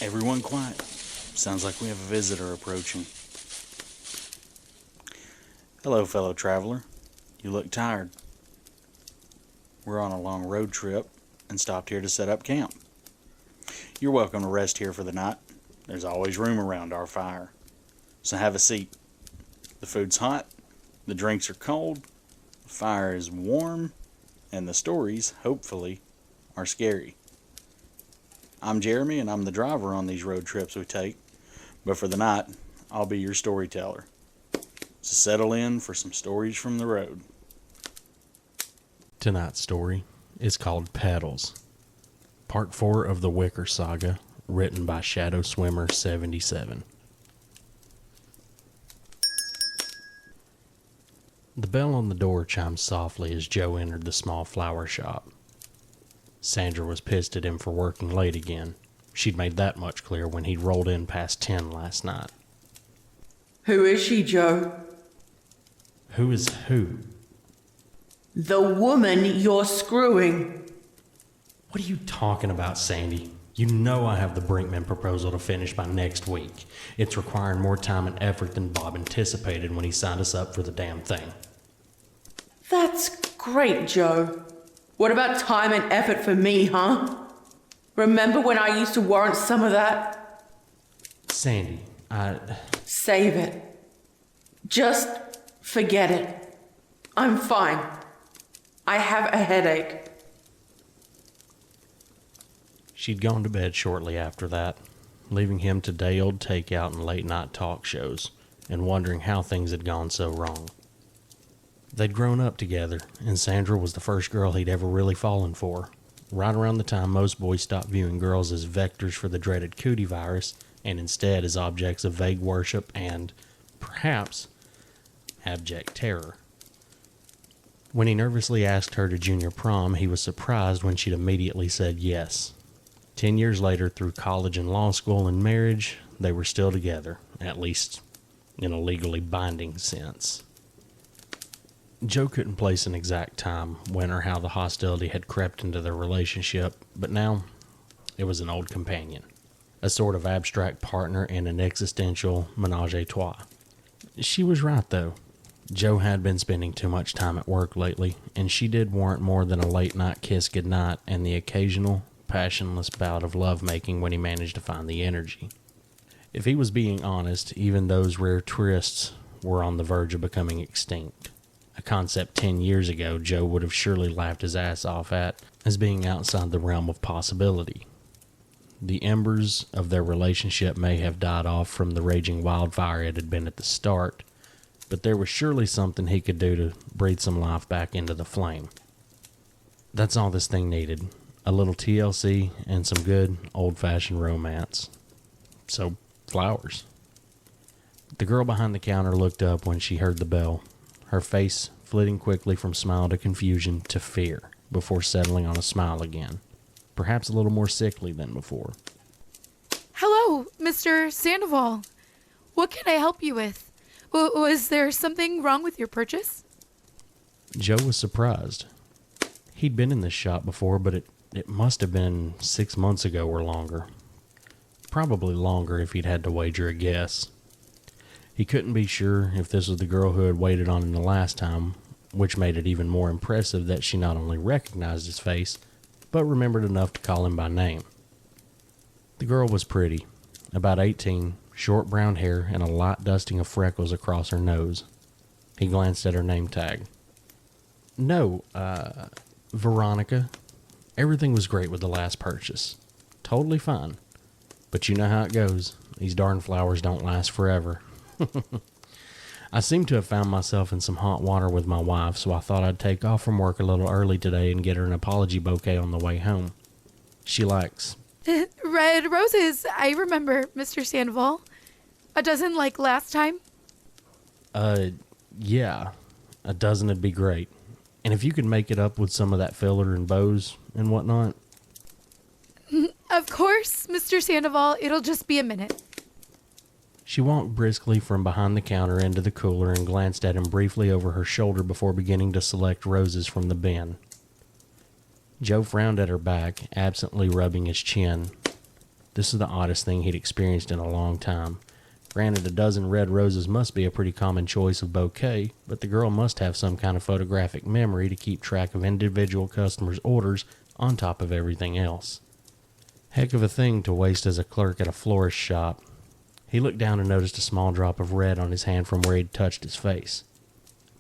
Everyone quiet. Sounds like we have a visitor approaching. Hello, fellow traveler. You look tired. We're on a long road trip and stopped here to set up camp. You're welcome to rest here for the night. There's always room around our fire. So have a seat. The food's hot, the drinks are cold, the fire is warm, and the stories, hopefully, are scary. I'm Jeremy, and I'm the driver on these road trips we take, but for the night, I'll be your storyteller. So settle in for some stories from the road. Tonight's story is called Petals, Part 4 of the Wicker Saga, written by Shadow Swimmer 77. The bell on the door chimed softly as Joe entered the small flower shop. Sandra was pissed at him for working late again. She'd made that much clear when he'd rolled in past 10 last night. Who is she, Joe? Who is who? The woman you're screwing. What are you talking about, Sandy? You know I have the Brinkman proposal to finish by next week. It's requiring more time and effort than Bob anticipated when he signed us up for the damn thing. That's great, Joe. What about time and effort for me, huh? Remember when I used to warrant some of that? Sandy, Save it. Just forget it. I'm fine. I have a headache. She'd gone to bed shortly after that, leaving him to day-old takeout and late-night talk shows, and wondering how things had gone so wrong. They'd grown up together, and Sandra was the first girl he'd ever really fallen for, right around the time most boys stopped viewing girls as vectors for the dreaded cootie virus, and instead as objects of vague worship and, perhaps, abject terror. When he nervously asked her to junior prom, he was surprised when she'd immediately said yes. 10 years later, through college and law school and marriage, they were still together, at least in a legally binding sense. Joe couldn't place an exact time, when or how the hostility had crept into their relationship, but now it was an old companion, a sort of abstract partner in an existential menage a trois. She was right, though. Joe had been spending too much time at work lately, and she did warrant more than a late-night kiss goodnight and the occasional, passionless bout of lovemaking when he managed to find the energy. If he was being honest, even those rare trysts were on the verge of becoming extinct. A concept 10 years ago Joe would have surely laughed his ass off at as being outside the realm of possibility. The embers of their relationship may have died off from the raging wildfire it had been at the start, but there was surely something he could do to breathe some life back into the flame. That's all this thing needed. A little TLC and some good old-fashioned romance. So, flowers. The girl behind the counter looked up when she heard the bell, her face flitting quickly from smile to confusion to fear, before settling on a smile again, perhaps a little more sickly than before. Hello, Mr. Sandoval. What can I help you with? Was there something wrong with your purchase? Joe was surprised. He'd been in this shop before, but it must have been 6 months ago or longer. Probably longer if he'd had to wager a guess. He couldn't be sure if this was the girl who had waited on him the last time, which made it even more impressive that she not only recognized his face, but remembered enough to call him by name. The girl was pretty, about 18, short brown hair, and a light dusting of freckles across her nose. He glanced at her name tag. No, Veronica. Everything was great with the last purchase. Totally fine. But you know how it goes. These darn flowers don't last forever. I seem to have found myself in some hot water with my wife, so I thought I'd take off from work a little early today and get her an apology bouquet on the way home. She likes Red roses, I remember, Mr. Sandoval. A dozen like last time? Yeah. A dozen would be great. And if you could make it up with some of that filler and bows and whatnot. Of course, Mr. Sandoval. It'll just be a minute. She walked briskly from behind the counter into the cooler and glanced at him briefly over her shoulder before beginning to select roses from the bin. Joe frowned at her back, absently rubbing his chin. This is the oddest thing he'd experienced in a long time. Granted, a dozen red roses must be a pretty common choice of bouquet, but the girl must have some kind of photographic memory to keep track of individual customers' orders on top of everything else. Heck of a thing to waste as a clerk at a florist shop. He looked down and noticed a small drop of red on his hand from where he'd touched his face.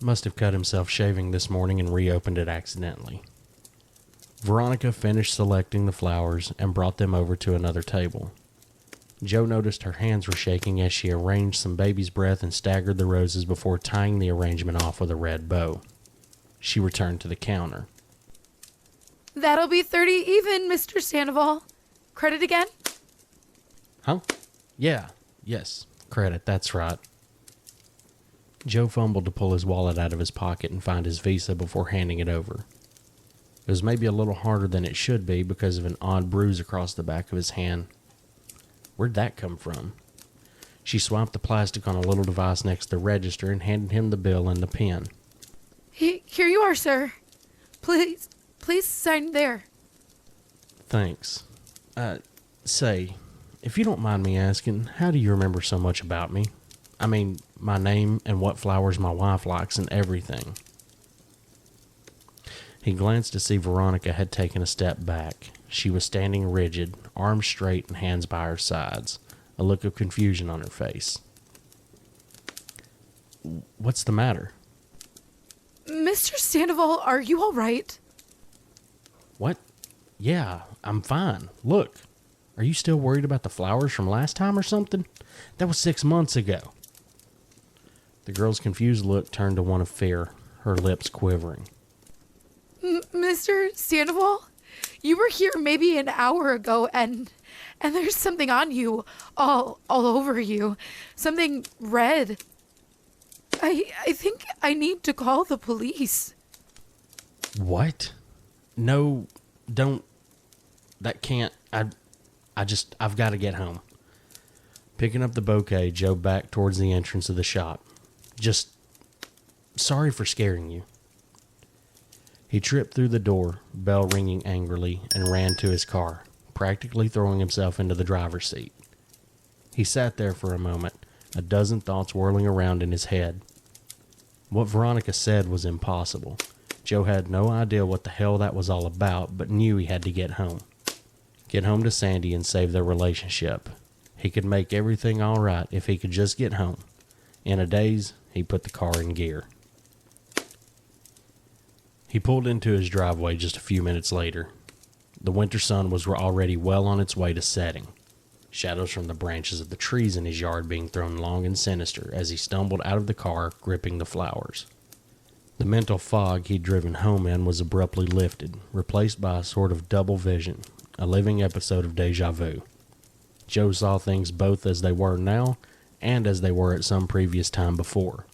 Must have cut himself shaving this morning and reopened it accidentally. Veronica finished selecting the flowers and brought them over to another table. Joe noticed her hands were shaking as she arranged some baby's breath and staggered the roses before tying the arrangement off with a red bow. She returned to the counter. That'll be 30 even, Mr. Sandoval. Credit again? Huh? Yes, credit, that's right. Joe fumbled to pull his wallet out of his pocket and find his visa before handing it over. It was maybe a little harder than it should be because of an odd bruise across the back of his hand. Where'd that come from? She swiped the plastic on a little device next to the register and handed him the bill and the pen. Here you are, sir. Please sign there. Thanks. Say, if you don't mind me asking, how do you remember so much about me? I mean, my name and what flowers my wife likes and everything. He glanced to see Veronica had taken a step back. She was standing rigid, arms straight and hands by her sides, a look of confusion on her face. What's the matter? Mr. Sandoval, are you all right? What? Yeah, I'm fine. Look, are you still worried about the flowers from last time or something? That was 6 months ago. The girl's confused look turned to one of fear, her lips quivering. Mr. Sandoval, you were here maybe an hour ago and there's something on you, all over you. Something red. I think I need to call the police. What? No, don't. That can't. I've got to get home. Picking up the bouquet, Joe backed towards the entrance of the shop. Sorry for scaring you. He tripped through the door, bell ringing angrily, and ran to his car, practically throwing himself into the driver's seat. He sat there for a moment, a dozen thoughts whirling around in his head. What Veronica said was impossible. Joe had no idea what the hell that was all about, but knew he had to get home. Get home to Sandy and save their relationship. He could make everything all right if he could just get home. In a daze, he put the car in gear. He pulled into his driveway just a few minutes later. The winter sun was already well on its way to setting, shadows from the branches of the trees in his yard being thrown long and sinister as he stumbled out of the car, gripping the flowers. The mental fog he'd driven home in was abruptly lifted, replaced by a sort of double vision, a living episode of deja vu. Joe saw things both as they were now and as they were at some previous time before.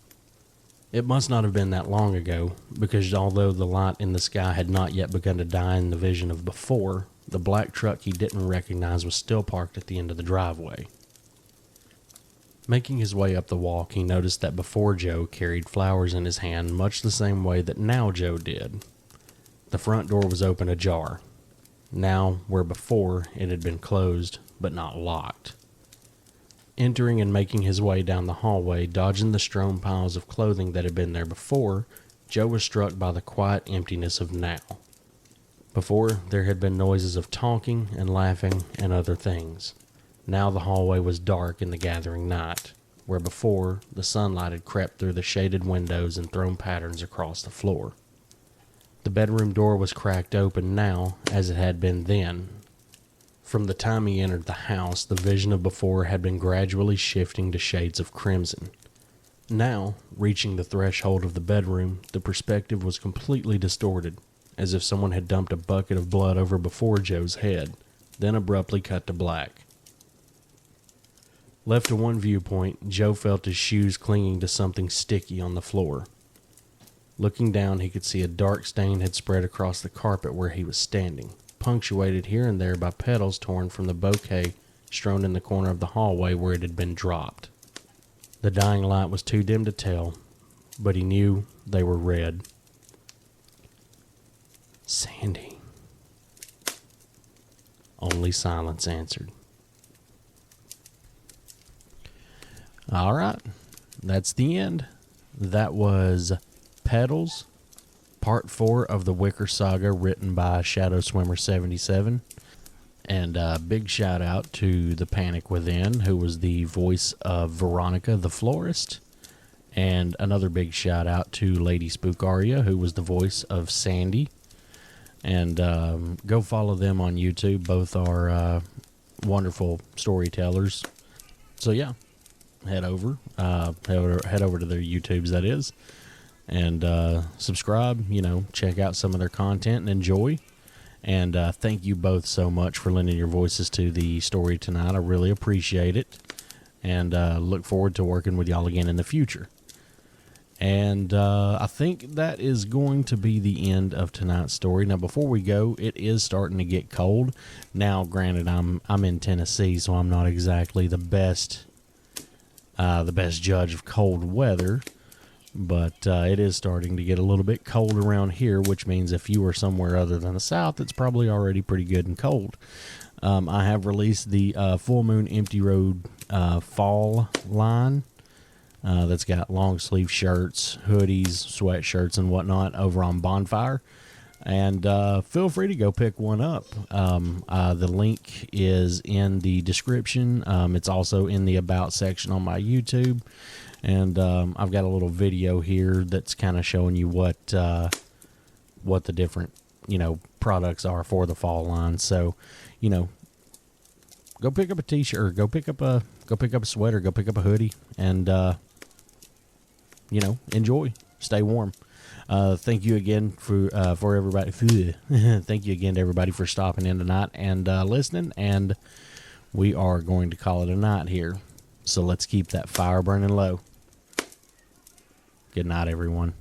It must not have been that long ago, because although the light in the sky had not yet begun to die in the vision of before, the black truck he didn't recognize was still parked at the end of the driveway. Making his way up the walk, he noticed that before Joe carried flowers in his hand much the same way that now Joe did. The front door was open ajar. Now, where before it had been closed, but not locked. Entering and making his way down the hallway, dodging the strewn piles of clothing that had been there before, Joe was struck by the quiet emptiness of now. Before, there had been noises of talking and laughing and other things. Now the hallway was dark in the gathering night, where before, the sunlight had crept through the shaded windows and thrown patterns across the floor. The bedroom door was cracked open now, as it had been then. From the time he entered the house, the vision of before had been gradually shifting to shades of crimson. Now, reaching the threshold of the bedroom, the perspective was completely distorted, as if someone had dumped a bucket of blood over before Joe's head, then abruptly cut to black. Left to one viewpoint, Joe felt his shoes clinging to something sticky on the floor. Looking down, he could see a dark stain had spread across the carpet where he was standing, punctuated here and there by petals torn from the bouquet strewn in the corner of the hallway where it had been dropped. The dying light was too dim to tell, but he knew they were red. Sandy. Only silence answered. All right. That's the end. That was Petals, Part 4 of the Wicker Saga, written by Shadow Swimmer 77. And big shout out to The Panic Within, who was the voice of Veronica, the florist. And another big shout out to Lady Spookaria, who was the voice of Sandy. And go follow them on YouTube. Both are wonderful storytellers. So yeah, head over to their YouTubes, that is, and subscribe. Check out some of their content and enjoy. And thank you both so much for lending your voices to the story tonight. I really appreciate it, and look forward to working with y'all again in the future. And I think that is going to be the end of tonight's story. Now, before we go, it is starting to get cold. Now, granted, I'm in Tennessee, so I'm not exactly the best judge of cold weather. But it is starting to get a little bit cold around here, which means if you are somewhere other than the South, it's probably already pretty good and cold. I have released the Full Moon Empty Road fall line. That's got long sleeve shirts, hoodies, sweatshirts, and whatnot over on Bonfire. And feel free to go pick one up. The link is in the description. It's also in the About section on my YouTube. And I've got a little video here that's kind of showing you what the different products are for the fall line. So go pick up a t-shirt, go pick up a sweater, go pick up a hoodie, and enjoy. Stay warm. Thank you again for everybody. Thank you again to everybody for stopping in tonight and listening. And we are going to call it a night here. So let's keep that fire burning low. Good night, everyone.